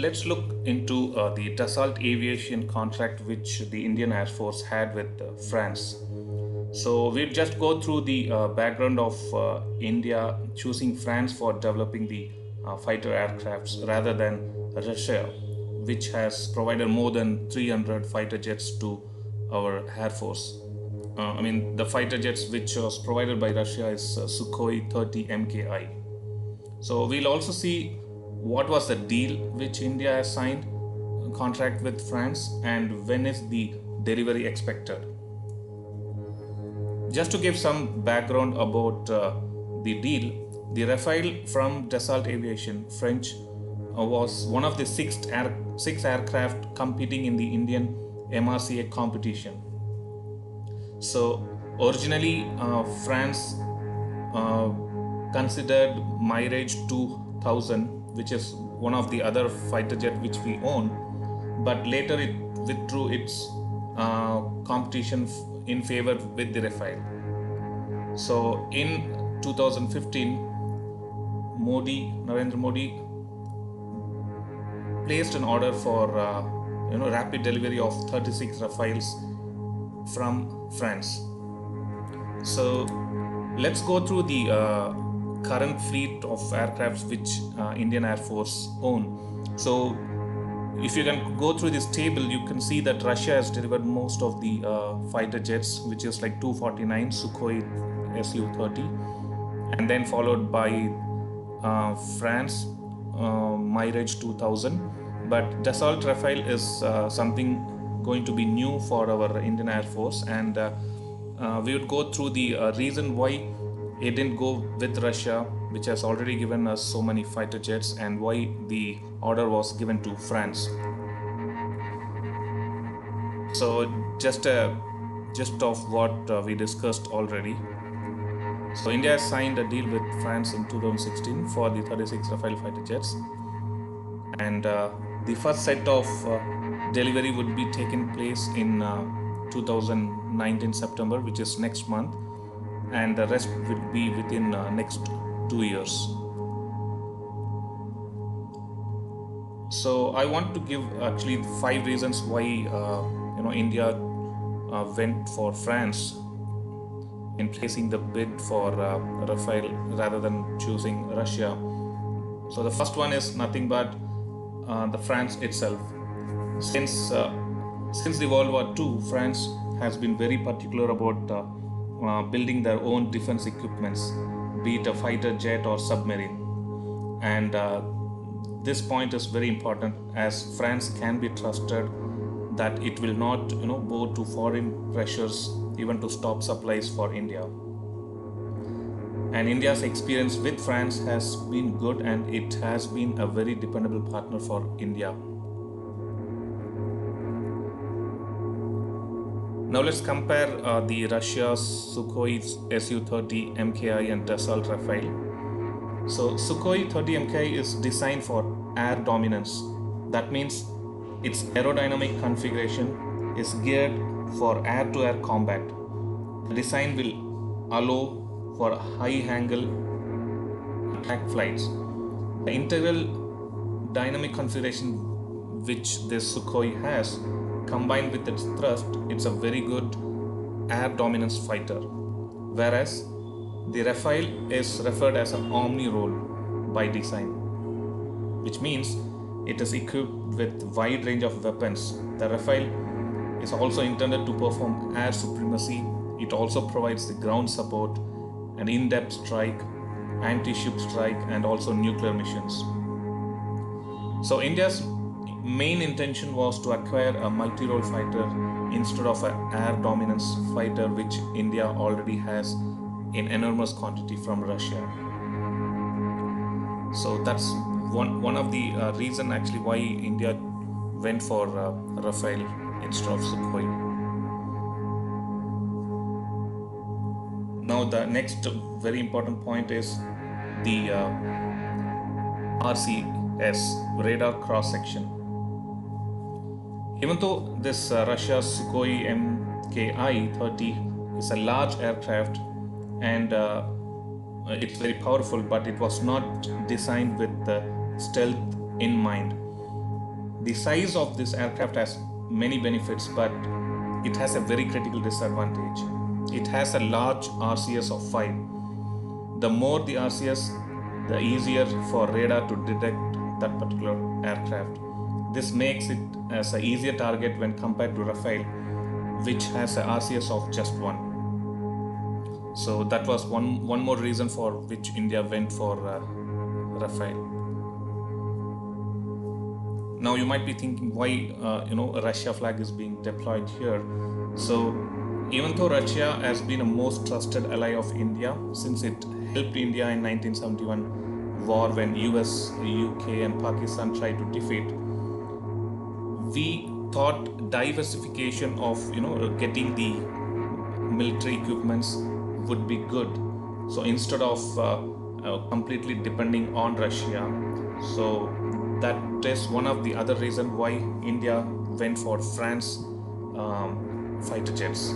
let's look into the Dassault Aviation contract which the Indian Air Force had with France. So we'll just go through the background of India choosing France for developing the fighter aircrafts rather than Russia, which has provided more than 300 fighter jets to our Air Force. The fighter jets which was provided by Russia is Sukhoi 30 MKI. So we'll also see what was the deal which India has signed a contract with France and when is the delivery expected. Just to give some background about the deal, the Rafale from Dassault Aviation, French, was one of the six aircraft competing in the Indian MRCA competition. So originally France considered Mirage 2000, which is one of the other fighter jet which we own, but later it withdrew its competition in favor with the Rafale. So in 2015, Narendra Modi placed an order for rapid delivery of 36 Rafales from France. So let's go through the current fleet of aircrafts which Indian Air Force own. So if you can go through this table, you can see that Russia has delivered most of the fighter jets, which is like 249 Sukhoi Su-30, and then followed by France Mirage 2000. But Dassault Rafale is something going to be new for our Indian Air Force, and we would go through the reason why it didn't go with Russia, which has already given us so many fighter jets, and why the order was given to France. So just a gist of what we discussed already. So India has signed a deal with France in 2016 for the 36 Rafale fighter jets, and the first set of delivery would be taking place in 2019 September, which is next month, and the rest will be within next 2 years. So I want to give actually 5 reasons why India went for France in placing the bid for Rafale rather than choosing Russia. So the first one is nothing but the France itself. Since the World War II, France has been very particular about building their own defense equipments, be it a fighter jet or submarine. And this point is very important, as France can be trusted that it will not bow to foreign pressures even to stop supplies for India. And India's experience with France has been good, and it has been a very dependable partner for India. Now let's compare the Russia's Sukhoi Su-30 MKI and Dassault Rafale. So Sukhoi 30 MKI is designed for air dominance. That means its aerodynamic configuration is geared for air-to-air combat. The design will allow for high-angle attack flights. The integral dynamic configuration which this Sukhoi has, combined with its thrust, it's a very good air dominance fighter. Whereas the Rafale is referred as an Omnirole by design, which means it is equipped with wide range of weapons. The Rafale is also intended to perform air supremacy. It also provides the ground support, an in-depth strike, anti-ship strike, and also nuclear missions. So India's main intention was to acquire a multirole fighter instead of an air dominance fighter, which India already has in enormous quantity from Russia. So that's one of the reason actually why India went for Rafale instead of Sukhoi. Now the next very important point is the RCS, radar cross section. Even though this Russia's Sukhoi MKI-30 is a large aircraft and it's very powerful, but it was not designed with stealth in mind. The size of this aircraft has many benefits, but it has a very critical disadvantage. It has a large RCS of 5. The more the RCS, the easier for radar to detect that particular aircraft. This makes it as an easier target when compared to Rafale, which has a RCS of just 1. So that was one more reason for which India went for Rafale. Now you might be thinking why a Russia flag is being deployed here. So even though Russia has been a most trusted ally of India since it helped India in 1971 war when US, UK and Pakistan tried to defeat, we thought diversification of getting the military equipments would be good. So instead of completely depending on Russia, so that is one of the other reasons why India went for France fighter jets.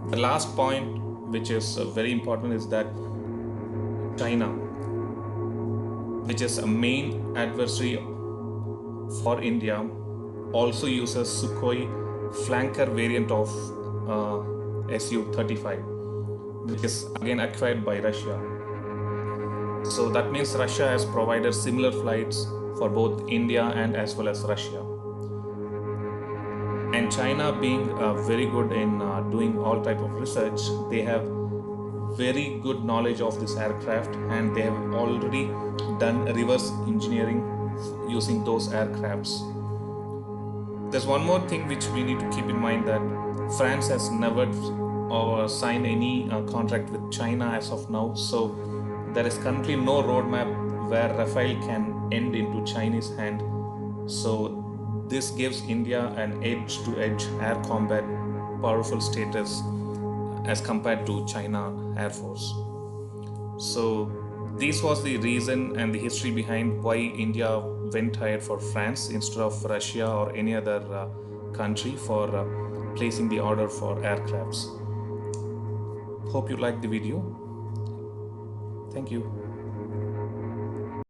The last point, which is very important, is that China, which is a main adversary for India, also uses Sukhoi flanker variant of Su-35, which is again acquired by Russia. So that means Russia has provided similar flights for both India and as well as Russia. And China, being very good in doing all type of research, they have very good knowledge of this aircraft, and they have already done reverse engineering using those aircrafts. There's one more thing which we need to keep in mind, that France has never signed any contract with China as of now. So there is currently no roadmap where Rafale can end into Chinese hand. So this gives India an edge-to-edge air combat powerful status as compared to China Air Force. So this was the reason and the history behind why India went ahead for France instead of Russia or any other country for placing the order for aircrafts. Hope you liked the video. Thank you.